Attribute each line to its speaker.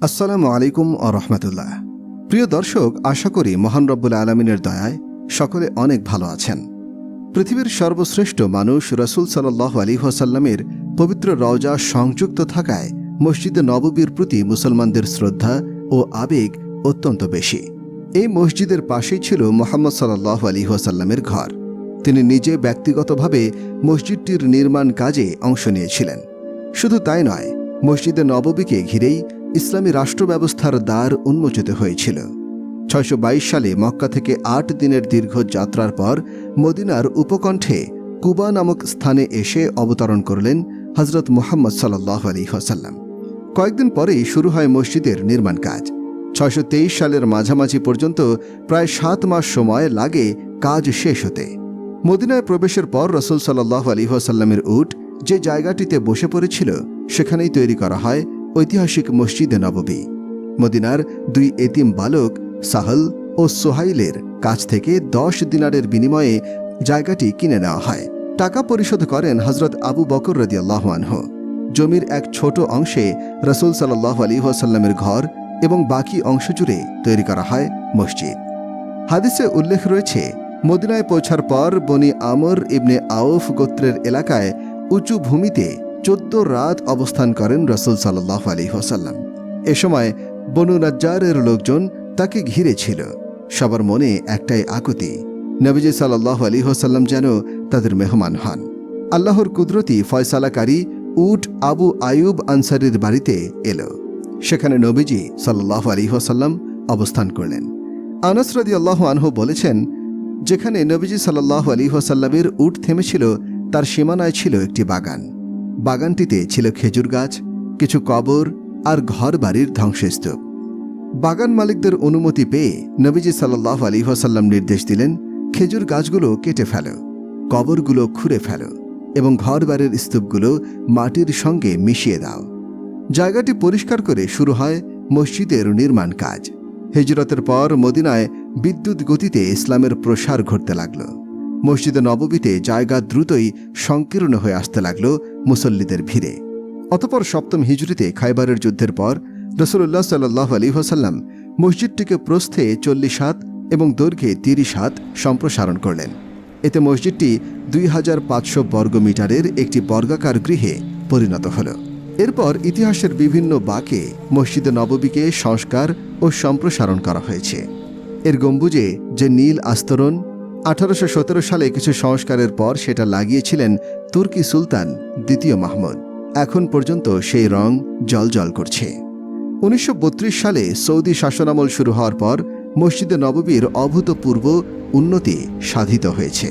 Speaker 1: আসসালামু আলাইকুম ওয়া রাহমাতুল্লাহ। প্রিয় দর্শক, আশা করি মহান রব্বুল আলামিনের দয়ায় সকলে অনেক ভালো আছেন। পৃথিবীর সর্বশ্রেষ্ঠ মানুষ রাসূল সাল্লাল্লাহু আলাইহি ওয়াসাল্লামের পবিত্র রওজা সংযুক্ত থাকায় মসজিদে নববীর প্রতি মুসলমানদের শ্রদ্ধা ও আবেগ অত্যন্ত বেশি। এই মসজিদের পাশেই ছিল মুহাম্মদ সাল্লাল্লাহু আলাইহি ওয়াসাল্লামের ঘর। তিনি নিজে ব্যক্তিগতভাবে মসজিদটির নির্মাণ কাজে অংশ নিয়েছিলেন। শুধু তাই নয়, মসজিদে নববীকে ঘিরেই ইসলামী রাষ্ট্র ব্যবস্থার দ্বার উন্মোচিত হয়েছিল। ৬২২ সালে মক্কা থেকে ৮ দিনের দীর্ঘ যাত্রার পর মদিনার উপকণ্ঠে কুবা নামক স্থানে এসে অবতরণ করলেন হযরত মুহাম্মদ সাল্লাল্লাহু আলাইহি ওয়াসাল্লাম। কয়েকদিন পরেই শুরু হয় মসজিদের নির্মাণ কাজ। ৬২৩ সালের মাঝামাঝি পর্যন্ত প্রায় ৭ মাস সময় লাগে কাজ শেষ হতে। মদিনায় প্রবেশের পর রাসূল সাল্লাল্লাহু আলাইহি ওয়াসাল্লামের উট যে জায়গাটিতে বসে পড়েছিল সেখানেই তৈরি করা হয় ঐতিহাসিক মসজিদে নববী। মদিনার ২ এতিম বালক সাহল ও সোহাইলের কাছ থেকে ১০ দিনারের বিনিময়ে জায়গাটি কিনে নেওয়া হয়। টাকা পরিশোধ করেন হযরত আবু বকর রাদিয়াল্লাহু আনহু। জমির এক ছোট অংশে রাসূল সাল্লাল্লাহু আলাইহি ওয়াসাল্লামের ঘর এবং বাকি অংশ জুড়ে তৈরি করা হয় মসজিদ। হাদিসে উল্লেখ রয়েছে, মদিনায় পৌঁছার পর বনি আমর ইবনে আউফ গোত্রের এলাকায় উঁচু ভূমিতে ১৪ রাত অবস্থান করেন রাসূল সাল্লাল্লাহু আলাইহি ওয়াসাল্লাম। এ সময় বনু নাজ্জারের লোকজন তাকে ঘিরে ছিল। সবার মনে একটাই আকুতি, নবীজি সাল্লাল্লাহু আলাইহি ওয়াসাল্লাম যেন তাদের মেহমান হন। আল্লাহর কুদরতি ফয়সালাকারী উট আবু আয়ুব আনসারীর বাড়িতে এলো। সেখানে নবীজি সাল্লাল্লাহু আলাইহি ওয়াসাল্লাম অবস্থান করলেন। আনাস রাদিয়াল্লাহু আনহু বলেছেন, যেখানে নবীজি সাল্লাল্লাহু আলাইহি ওয়াসাল্লামের উট থেমেছিল তার সীমানায় ছিল একটি বাগান। বাগানটিতে ছিল খেজুর গাছ, কিছু কবর আর ঘর বাড়ির ধ্বংসস্তূপ। বাগান মালিকদের অনুমতি পেয়ে নবীজি সাল্লাল্লাহু আলাইহি ওয়াসাল্লাম নির্দেশ দিলেন, খেজুর গাছগুলো কেটে ফেলো, কবরগুলো খুঁড়ে ফেলো এবং ঘর বাড়ির স্তূপগুলো মাটির সঙ্গে মিশিয়ে দাও। জায়গাটি পরিষ্কার করে শুরু হয় মসজিদের নির্মাণ কাজ। হিজরতের পর মদিনায় বিদ্যুৎ গতিতে ইসলামের প্রসার ঘটতে লাগল। মসজিদে নববীতে জায়গা দ্রুতই সংকীর্ণ হয়ে আসতে লাগল মুসল্লিদের ভিড়ে। অতঃপর ৭ম হিজরিতে খায়বারের যুদ্ধের পর রাসূলুল্লাহ সাল্লাল্লাহু আলাইহি ওয়াসাল্লাম মসজিদটিকে প্রস্থে ৪০ হাত এবং দৈর্ঘ্যে ৩০ হাত সম্প্রসারণ করলেন। এতে মসজিদটি ২৫০০ বর্গমিটারের একটি বর্গাকার গৃহে পরিণত হল। এরপর ইতিহাসের বিভিন্ন বাঁকে মসজিদে নববীকে সংস্কার ও সম্প্রসারণ করা হয়েছে। এর গম্বুজে যে নীল আস্তরণ, ১৮১৭ সালে কিছু সংস্কারের পর সেটা লাগিয়েছিলেন তুর্কি সুলতান দ্বিতীয় মাহমুদ। এখন পর্যন্ত সেই রং জ্বলজ্বল করছে। ১৯৩২ সালে সৌদি শাসনামল শুরু হওয়ার পর মসজিদে নববীর অভূতপূর্ব উন্নতি সাধিত হয়েছে।